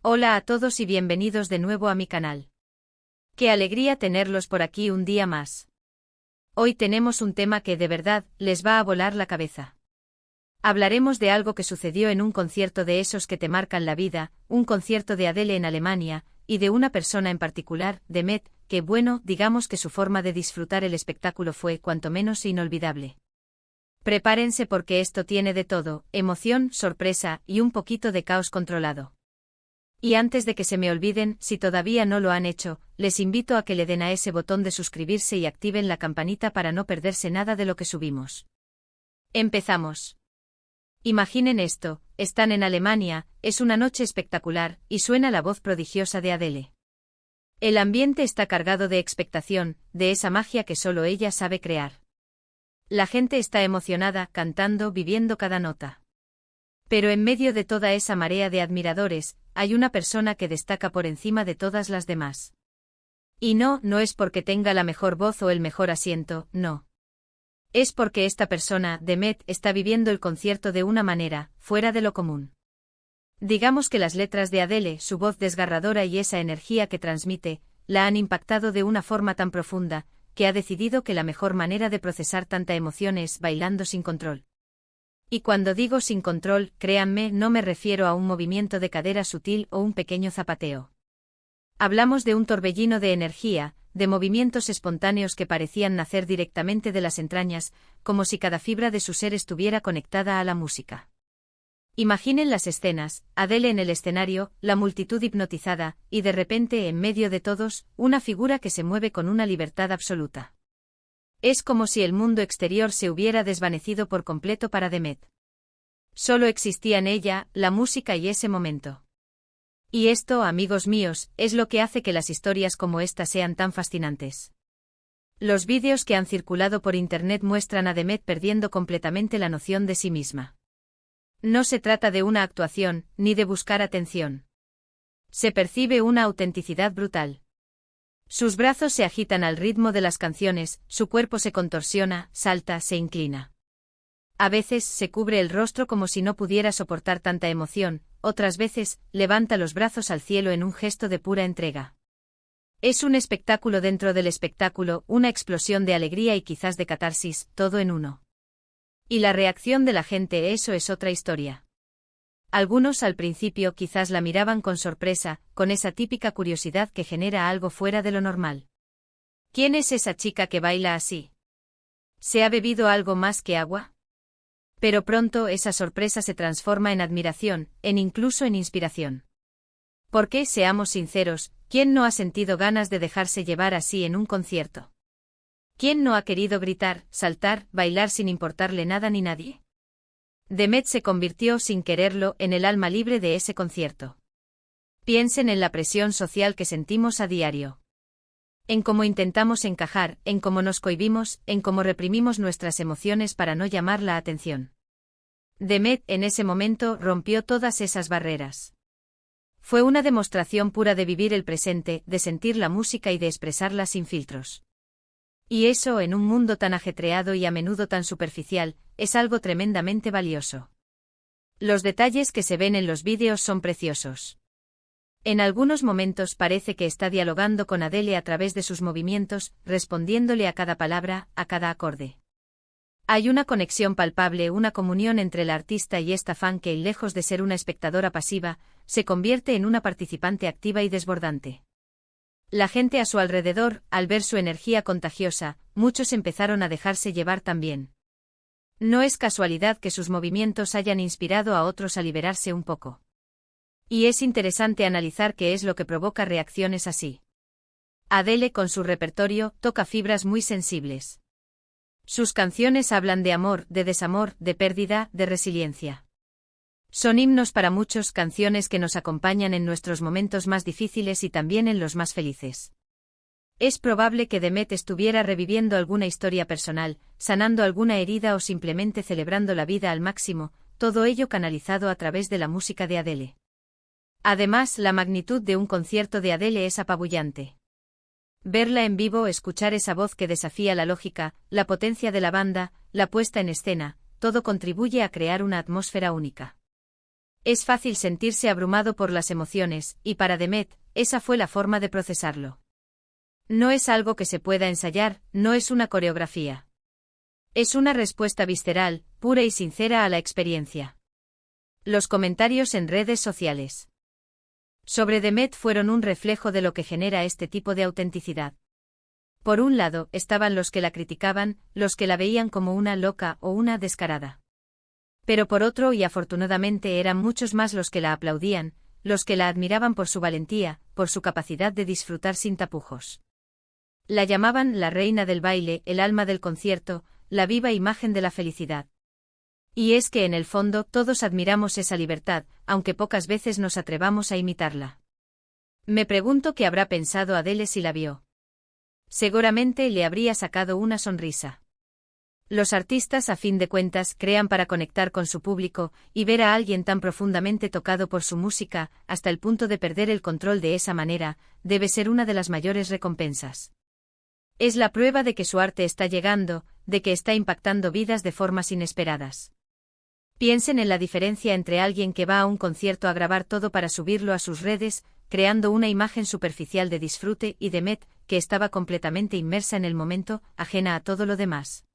Hola a todos y bienvenidos de nuevo a mi canal. Qué alegría tenerlos por aquí un día más. Hoy tenemos un tema que de verdad les va a volar la cabeza. Hablaremos de algo que sucedió en un concierto de esos que te marcan la vida, un concierto de Adele en Alemania, y de una persona en particular, de Met, que bueno, digamos que su forma de disfrutar el espectáculo fue cuanto menos inolvidable. Prepárense porque esto tiene de todo, emoción, sorpresa y un poquito de caos controlado. Y antes de que se me olviden, si todavía no lo han hecho, les invito a que le den a ese botón de suscribirse y activen la campanita para no perderse nada de lo que subimos. Empezamos. Imaginen esto, están en Alemania, es una noche espectacular, y suena la voz prodigiosa de Adele. El ambiente está cargado de expectación, de esa magia que solo ella sabe crear. La gente está emocionada, cantando, viviendo cada nota. Pero en medio de toda esa marea de admiradores, hay una persona que destaca por encima de todas las demás. Y no es porque tenga la mejor voz o el mejor asiento, no. Es porque esta persona, de Met, está viviendo el concierto de una manera, fuera de lo común. Digamos que las letras de Adele, su voz desgarradora y esa energía que transmite, la han impactado de una forma tan profunda, que ha decidido que la mejor manera de procesar tanta emoción es bailando sin control. Y cuando digo sin control, créanme, no me refiero a un movimiento de cadera sutil o un pequeño zapateo. Hablamos de un torbellino de energía, de movimientos espontáneos que parecían nacer directamente de las entrañas, como si cada fibra de su ser estuviera conectada a la música. Imaginen las escenas, Adele en el escenario, la multitud hipnotizada, y de repente en medio de todos, una figura que se mueve con una libertad absoluta. Es como si el mundo exterior se hubiera desvanecido por completo para Met. Solo existían ella, la música y ese momento. Y esto, amigos míos, es lo que hace que las historias como esta sean tan fascinantes. Los vídeos que han circulado por internet muestran a Met perdiendo completamente la noción de sí misma. No se trata de una actuación, ni de buscar atención. Se percibe una autenticidad brutal. Sus brazos se agitan al ritmo de las canciones, su cuerpo se contorsiona, salta, se inclina. A veces se cubre el rostro como si no pudiera soportar tanta emoción, otras veces levanta los brazos al cielo en un gesto de pura entrega. Es un espectáculo dentro del espectáculo, una explosión de alegría y quizás de catarsis, todo en uno. Y la reacción de la gente, eso es otra historia. Algunos al principio quizás la miraban con sorpresa, con esa típica curiosidad que genera algo fuera de lo normal. ¿Quién es esa chica que baila así? ¿Se ha bebido algo más que agua? Pero pronto esa sorpresa se transforma en admiración, incluso en inspiración. Porque, seamos sinceros, ¿quién no ha sentido ganas de dejarse llevar así en un concierto? ¿Quién no ha querido gritar, saltar, bailar sin importarle nada ni nadie? Met se convirtió sin quererlo en el alma libre de ese concierto. Piensen en la presión social que sentimos a diario. En cómo intentamos encajar, en cómo nos cohibimos, en cómo reprimimos nuestras emociones para no llamar la atención. Met en ese momento rompió todas esas barreras. Fue una demostración pura de vivir el presente, de sentir la música y de expresarla sin filtros. Y eso en un mundo tan ajetreado y a menudo tan superficial, es algo tremendamente valioso. Los detalles que se ven en los vídeos son preciosos. En algunos momentos parece que está dialogando con Adele a través de sus movimientos, respondiéndole a cada palabra, a cada acorde. Hay una conexión palpable, una comunión entre el artista y esta fan que, lejos de ser una espectadora pasiva, se convierte en una participante activa y desbordante. La gente a su alrededor, al ver su energía contagiosa, muchos empezaron a dejarse llevar también. No es casualidad que sus movimientos hayan inspirado a otros a liberarse un poco. Y es interesante analizar qué es lo que provoca reacciones así. Adele con su repertorio toca fibras muy sensibles. Sus canciones hablan de amor, de desamor, de pérdida, de resiliencia. Son himnos para muchos, canciones que nos acompañan en nuestros momentos más difíciles y también en los más felices. Es probable que Met estuviera reviviendo alguna historia personal, sanando alguna herida o simplemente celebrando la vida al máximo, todo ello canalizado a través de la música de Adele. Además, la magnitud de un concierto de Adele es apabullante. Verla en vivo, escuchar esa voz que desafía la lógica, la potencia de la banda, la puesta en escena, todo contribuye a crear una atmósfera única. Es fácil sentirse abrumado por las emociones, y para Demet, esa fue la forma de procesarlo. No es algo que se pueda ensayar, no es una coreografía. Es una respuesta visceral, pura y sincera a la experiencia. Los comentarios en redes sociales sobre Demet fueron un reflejo de lo que genera este tipo de autenticidad. Por un lado, estaban los que la criticaban, los que la veían como una loca o una descarada. Pero por otro, y afortunadamente, eran muchos más los que la aplaudían, los que la admiraban por su valentía, por su capacidad de disfrutar sin tapujos. La llamaban la reina del baile, el alma del concierto, la viva imagen de la felicidad. Y es que en el fondo todos admiramos esa libertad, aunque pocas veces nos atrevamos a imitarla. Me pregunto qué habrá pensado Adele si la vio. Seguramente le habría sacado una sonrisa. Los artistas, a fin de cuentas, crean para conectar con su público, y ver a alguien tan profundamente tocado por su música, hasta el punto de perder el control de esa manera, debe ser una de las mayores recompensas. Es la prueba de que su arte está llegando, de que está impactando vidas de formas inesperadas. Piensen en la diferencia entre alguien que va a un concierto a grabar todo para subirlo a sus redes, creando una imagen superficial de disfrute, y Demet, que estaba completamente inmersa en el momento, ajena a todo lo demás.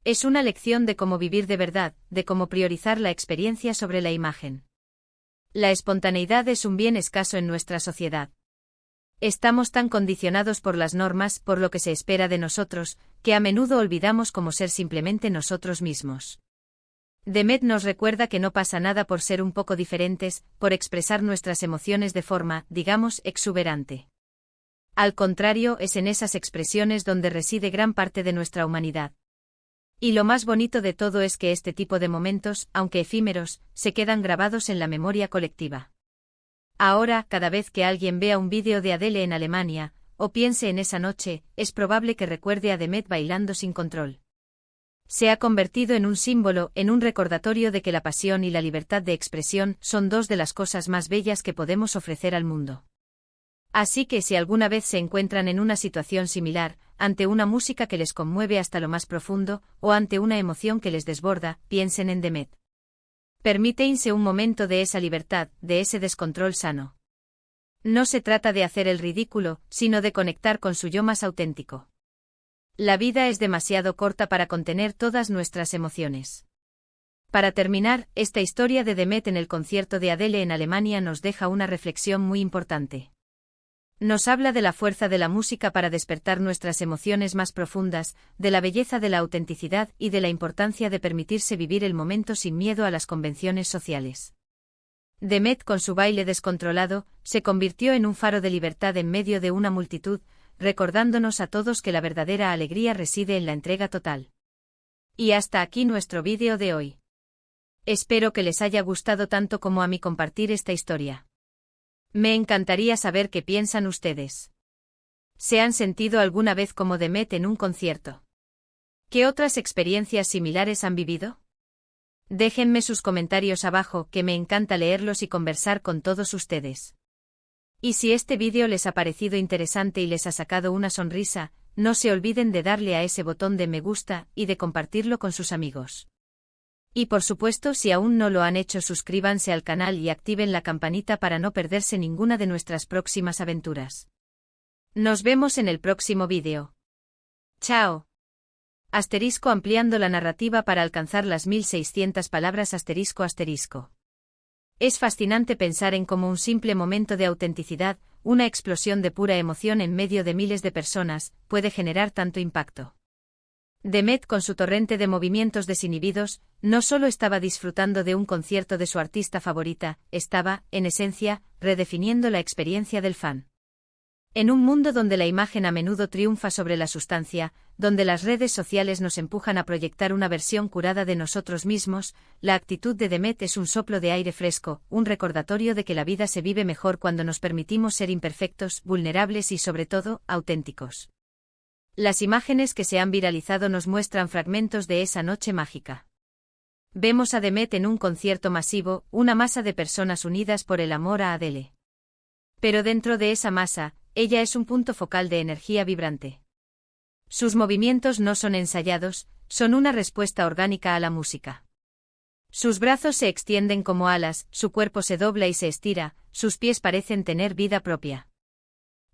Es una lección de cómo vivir de verdad, de cómo priorizar la experiencia sobre la imagen. La espontaneidad es un bien escaso en nuestra sociedad. Estamos tan condicionados por las normas, por lo que se espera de nosotros, que a menudo olvidamos cómo ser simplemente nosotros mismos. Demet nos recuerda que no pasa nada por ser un poco diferentes, por expresar nuestras emociones de forma, digamos, exuberante. Al contrario, es en esas expresiones donde reside gran parte de nuestra humanidad. Y lo más bonito de todo es que este tipo de momentos, aunque efímeros, se quedan grabados en la memoria colectiva. Ahora, cada vez que alguien vea un vídeo de Adele en Alemania, o piense en esa noche, es probable que recuerde a Demet bailando sin control. Se ha convertido en un símbolo, en un recordatorio de que la pasión y la libertad de expresión son dos de las cosas más bellas que podemos ofrecer al mundo. Así que si alguna vez se encuentran en una situación similar, ante una música que les conmueve hasta lo más profundo, o ante una emoción que les desborda, piensen en Demet. Permítense un momento de esa libertad, de ese descontrol sano. No se trata de hacer el ridículo, sino de conectar con su yo más auténtico. La vida es demasiado corta para contener todas nuestras emociones. Para terminar, esta historia de Demet en el concierto de Adele en Alemania nos deja una reflexión muy importante. Nos habla de la fuerza de la música para despertar nuestras emociones más profundas, de la belleza de la autenticidad y de la importancia de permitirse vivir el momento sin miedo a las convenciones sociales. Demet, con su baile descontrolado, se convirtió en un faro de libertad en medio de una multitud, recordándonos a todos que la verdadera alegría reside en la entrega total. Y hasta aquí nuestro vídeo de hoy. Espero que les haya gustado tanto como a mí compartir esta historia. Me encantaría saber qué piensan ustedes. ¿Se han sentido alguna vez como Demet en un concierto? ¿Qué otras experiencias similares han vivido? Déjenme sus comentarios abajo, que me encanta leerlos y conversar con todos ustedes. Y si este vídeo les ha parecido interesante y les ha sacado una sonrisa, no se olviden de darle a ese botón de me gusta y de compartirlo con sus amigos. Y por supuesto, si aún no lo han hecho, suscríbanse al canal y activen la campanita para no perderse ninguna de nuestras próximas aventuras. Nos vemos en el próximo vídeo. ¡Chao! Asterisco ampliando la narrativa para alcanzar las 1600 palabras asterisco asterisco. Es fascinante pensar en cómo un simple momento de autenticidad, una explosión de pura emoción en medio de miles de personas, puede generar tanto impacto. Demet, con su torrente de movimientos desinhibidos, no solo estaba disfrutando de un concierto de su artista favorita, estaba, en esencia, redefiniendo la experiencia del fan. En un mundo donde la imagen a menudo triunfa sobre la sustancia, donde las redes sociales nos empujan a proyectar una versión curada de nosotros mismos, la actitud de Demet es un soplo de aire fresco, un recordatorio de que la vida se vive mejor cuando nos permitimos ser imperfectos, vulnerables y sobre todo, auténticos. Las imágenes que se han viralizado nos muestran fragmentos de esa noche mágica. Vemos a Demet en un concierto masivo, una masa de personas unidas por el amor a Adele. Pero dentro de esa masa, ella es un punto focal de energía vibrante. Sus movimientos no son ensayados, son una respuesta orgánica a la música. Sus brazos se extienden como alas, su cuerpo se dobla y se estira, sus pies parecen tener vida propia.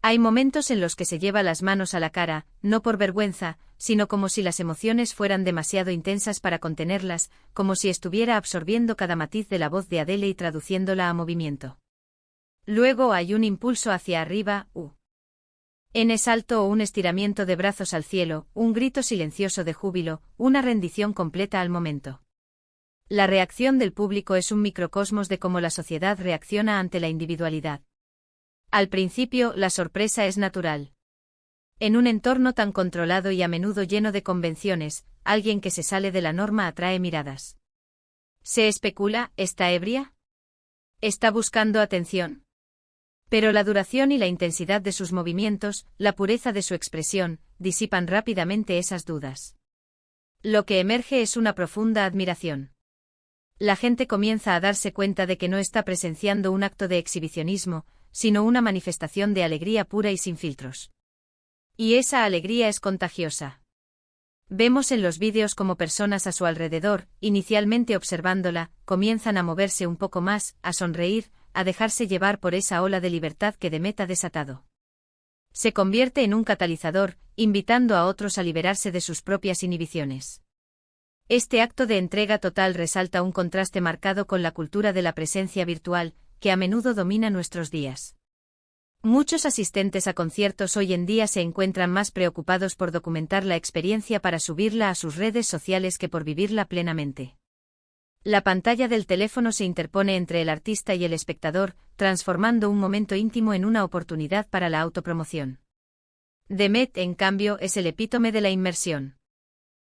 Hay momentos en los que se lleva las manos a la cara, no por vergüenza, sino como si las emociones fueran demasiado intensas para contenerlas, como si estuviera absorbiendo cada matiz de la voz de Adele y traduciéndola a movimiento. Luego hay un impulso hacia arriba, en salto o un estiramiento de brazos al cielo, un grito silencioso de júbilo, una rendición completa al momento. La reacción del público es un microcosmos de cómo la sociedad reacciona ante la individualidad. Al principio, la sorpresa es natural. En un entorno tan controlado y a menudo lleno de convenciones, alguien que se sale de la norma atrae miradas. Se especula, ¿está ebria? ¿Está buscando atención? Pero la duración y la intensidad de sus movimientos, la pureza de su expresión, disipan rápidamente esas dudas. Lo que emerge es una profunda admiración. La gente comienza a darse cuenta de que no está presenciando un acto de exhibicionismo, sino una manifestación de alegría pura y sin filtros. Y esa alegría es contagiosa. Vemos en los vídeos como personas a su alrededor, inicialmente observándola, comienzan a moverse un poco más, a sonreír, a dejarse llevar por esa ola de libertad que Demet ha desatado. Se convierte en un catalizador, invitando a otros a liberarse de sus propias inhibiciones. Este acto de entrega total resalta un contraste marcado con la cultura de la presencia virtual, que a menudo domina nuestros días. Muchos asistentes a conciertos hoy en día se encuentran más preocupados por documentar la experiencia para subirla a sus redes sociales que por vivirla plenamente. La pantalla del teléfono se interpone entre el artista y el espectador, transformando un momento íntimo en una oportunidad para la autopromoción. Demet, en cambio, es el epítome de la inmersión.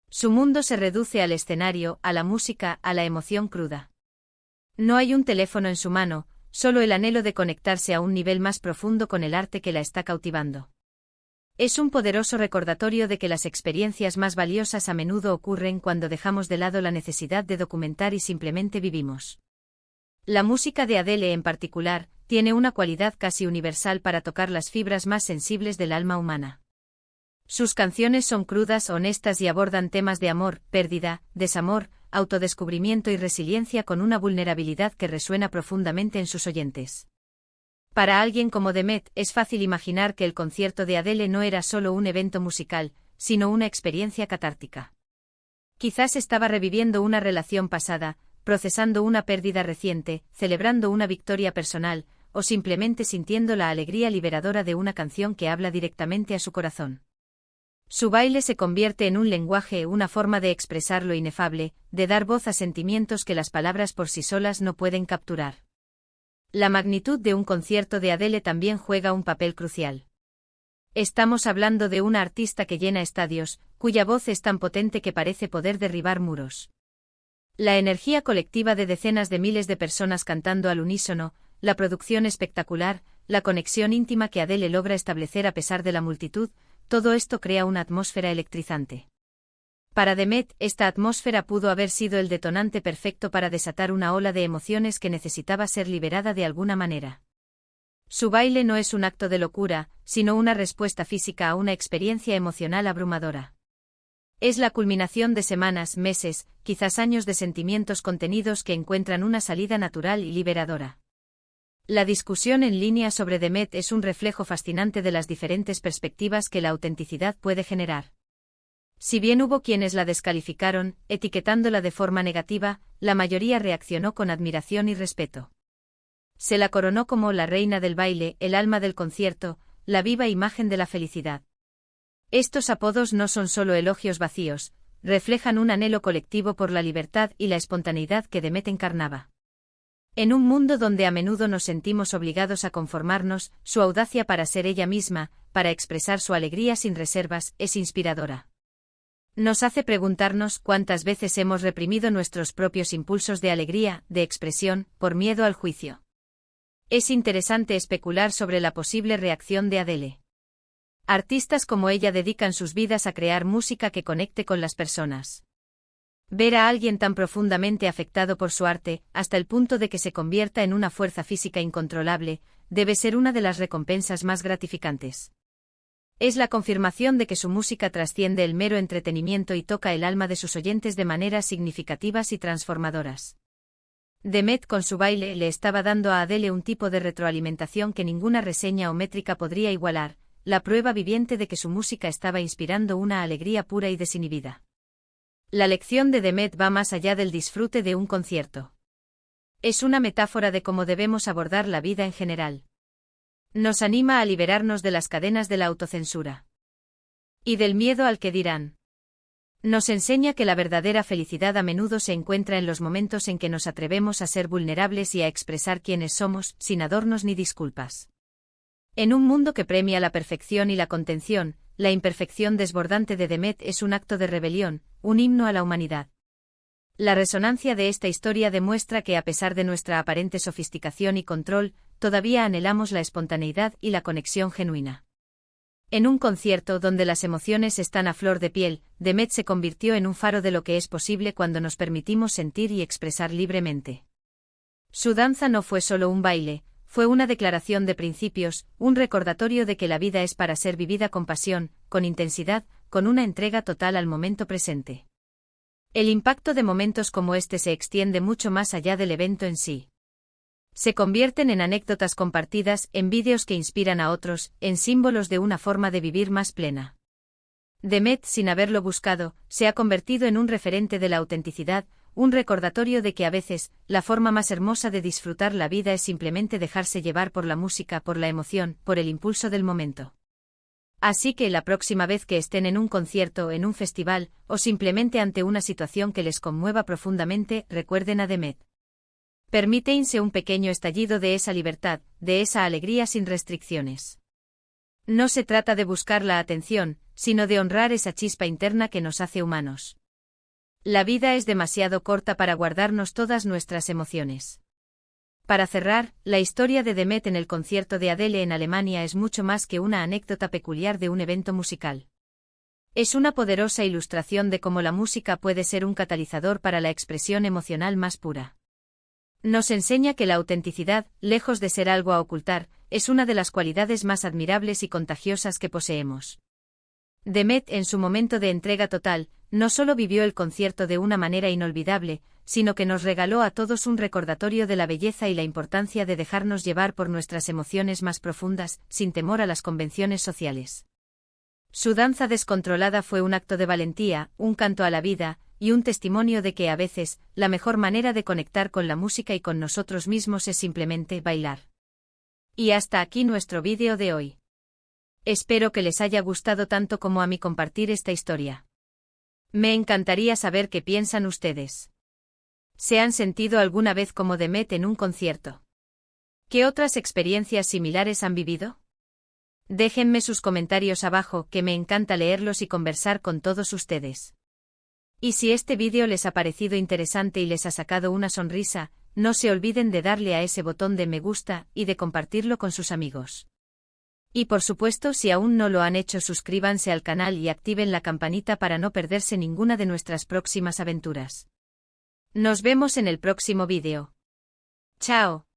Su mundo se reduce al escenario, a la música, a la emoción cruda. No hay un teléfono en su mano, solo el anhelo de conectarse a un nivel más profundo con el arte que la está cautivando. Es un poderoso recordatorio de que las experiencias más valiosas a menudo ocurren cuando dejamos de lado la necesidad de documentar y simplemente vivimos. La música de Adele en particular, tiene una cualidad casi universal para tocar las fibras más sensibles del alma humana. Sus canciones son crudas, honestas y abordan temas de amor, pérdida, desamor, autodescubrimiento y resiliencia con una vulnerabilidad que resuena profundamente en sus oyentes. Para alguien como Demet, es fácil imaginar que el concierto de Adele no era solo un evento musical, sino una experiencia catártica. Quizás estaba reviviendo una relación pasada, procesando una pérdida reciente, celebrando una victoria personal, o simplemente sintiendo la alegría liberadora de una canción que habla directamente a su corazón. Su baile se convierte en un lenguaje, una forma de expresar lo inefable, de dar voz a sentimientos que las palabras por sí solas no pueden capturar. La magnitud de un concierto de Adele también juega un papel crucial. Estamos hablando de una artista que llena estadios, cuya voz es tan potente que parece poder derribar muros. La energía colectiva de decenas de miles de personas cantando al unísono, la producción espectacular, la conexión íntima que Adele logra establecer a pesar de la multitud, todo esto crea una atmósfera electrizante. Para Demet, esta atmósfera pudo haber sido el detonante perfecto para desatar una ola de emociones que necesitaba ser liberada de alguna manera. Su baile no es un acto de locura, sino una respuesta física a una experiencia emocional abrumadora. Es la culminación de semanas, meses, quizás años de sentimientos contenidos que encuentran una salida natural y liberadora. La discusión en línea sobre Demet es un reflejo fascinante de las diferentes perspectivas que la autenticidad puede generar. Si bien hubo quienes la descalificaron, etiquetándola de forma negativa, la mayoría reaccionó con admiración y respeto. Se la coronó como la reina del baile, el alma del concierto, la viva imagen de la felicidad. Estos apodos no son solo elogios vacíos, reflejan un anhelo colectivo por la libertad y la espontaneidad que Demet encarnaba. En un mundo donde a menudo nos sentimos obligados a conformarnos, su audacia para ser ella misma, para expresar su alegría sin reservas, es inspiradora. Nos hace preguntarnos cuántas veces hemos reprimido nuestros propios impulsos de alegría, de expresión, por miedo al juicio. Es interesante especular sobre la posible reacción de Adele. Artistas como ella dedican sus vidas a crear música que conecte con las personas. Ver a alguien tan profundamente afectado por su arte, hasta el punto de que se convierta en una fuerza física incontrolable, debe ser una de las recompensas más gratificantes. Es la confirmación de que su música trasciende el mero entretenimiento y toca el alma de sus oyentes de maneras significativas y transformadoras. The Met con su baile le estaba dando a Adele un tipo de retroalimentación que ninguna reseña o métrica podría igualar, la prueba viviente de que su música estaba inspirando una alegría pura y desinhibida. La lección de The Met va más allá del disfrute de un concierto. Es una metáfora de cómo debemos abordar la vida en general. Nos anima a liberarnos de las cadenas de la autocensura y del miedo al que dirán. Nos enseña que la verdadera felicidad a menudo se encuentra en los momentos en que nos atrevemos a ser vulnerables y a expresar quiénes somos, sin adornos ni disculpas. En un mundo que premia la perfección y la contención, la imperfección desbordante de The Met es un acto de rebelión, un himno a la humanidad. La resonancia de esta historia demuestra que a pesar de nuestra aparente sofisticación y control, todavía anhelamos la espontaneidad y la conexión genuina. En un concierto donde las emociones están a flor de piel, The Met se convirtió en un faro de lo que es posible cuando nos permitimos sentir y expresar libremente. Su danza no fue solo un baile, fue una declaración de principios, un recordatorio de que la vida es para ser vivida con pasión, con intensidad, con una entrega total al momento presente. El impacto de momentos como este se extiende mucho más allá del evento en sí. Se convierten en anécdotas compartidas, en vídeos que inspiran a otros, en símbolos de una forma de vivir más plena. The Met, sin haberlo buscado, se ha convertido en un referente de la autenticidad, un recordatorio de que a veces, la forma más hermosa de disfrutar la vida es simplemente dejarse llevar por la música, por la emoción, por el impulso del momento. Así que la próxima vez que estén en un concierto, en un festival, o simplemente ante una situación que les conmueva profundamente, recuerden a The Met. Permítense un pequeño estallido de esa libertad, de esa alegría sin restricciones. No se trata de buscar la atención, sino de honrar esa chispa interna que nos hace humanos. La vida es demasiado corta para guardarnos todas nuestras emociones. Para cerrar, la historia de The Met en el concierto de Adele en Alemania es mucho más que una anécdota peculiar de un evento musical. Es una poderosa ilustración de cómo la música puede ser un catalizador para la expresión emocional más pura. Nos enseña que la autenticidad, lejos de ser algo a ocultar, es una de las cualidades más admirables y contagiosas que poseemos. The Met, en su momento de entrega total, no solo vivió el concierto de una manera inolvidable, sino que nos regaló a todos un recordatorio de la belleza y la importancia de dejarnos llevar por nuestras emociones más profundas, sin temor a las convenciones sociales. Su danza descontrolada fue un acto de valentía, un canto a la vida, y un testimonio de que a veces, la mejor manera de conectar con la música y con nosotros mismos es simplemente bailar. Y hasta aquí nuestro vídeo de hoy. Espero que les haya gustado tanto como a mí compartir esta historia. Me encantaría saber qué piensan ustedes. ¿Se han sentido alguna vez como The Met en un concierto? ¿Qué otras experiencias similares han vivido? Déjenme sus comentarios abajo, que me encanta leerlos y conversar con todos ustedes. Y si este vídeo les ha parecido interesante y les ha sacado una sonrisa, no se olviden de darle a ese botón de me gusta y de compartirlo con sus amigos. Y por supuesto, si aún no lo han hecho, suscríbanse al canal y activen la campanita para no perderse ninguna de nuestras próximas aventuras. Nos vemos en el próximo vídeo. ¡Chao!